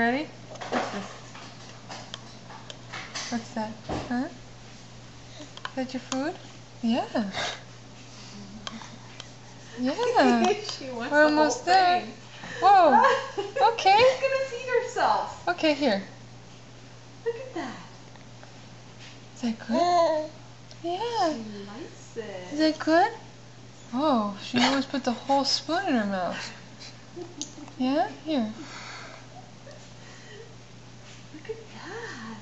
ready? What's this? What's that? Huh? Is that your food? Yeah. Yeah. We're almost there. Whoa. Okay. She's gonna feed herself. Okay, here. Look at that. Is that good? Yeah. She likes it. Is that good? Oh, she almost put the whole spoon in her mouth. Yeah? Here. Look at that.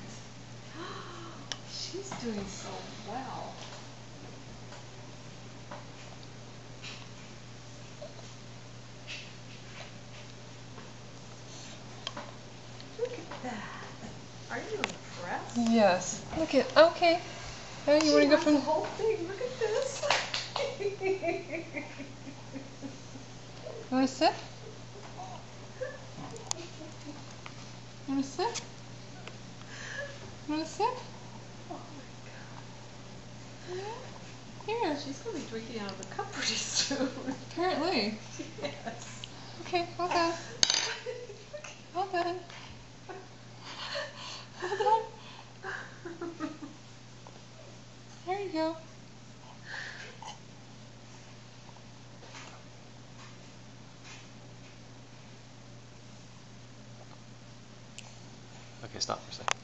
She's doing so well. Look at that. Are you impressed? Yes. Look at, okay. Now you want to go from the whole thing. Look at this. You want to sit? You want to sit? You want to sit? Oh my God. Yeah. Here. She's going to be drinking out of the cup pretty soon. Apparently. Yes. Okay, well done. Well done. Well done. There you go. Okay, stop for a second.